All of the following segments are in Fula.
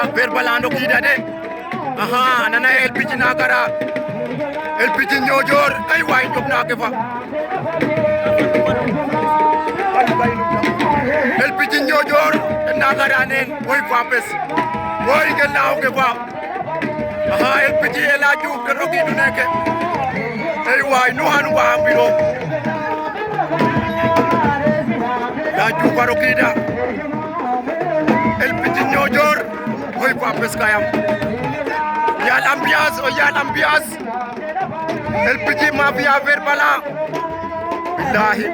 verbalando kida de aha anana LPG nagara LPG nyojor ay way job na ke fa LPG nyojor nagara nen boy papes boy gannaaw ke fa aha LPG ela ju ke rogi du neke ay way nu hanu ba ambiro la ju baro kida LPG nyojor boy papes kayam yal ambiance LPG mafia verbala billahi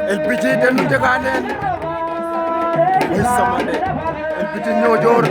LPG denu jaganen wis samane LPG nyojor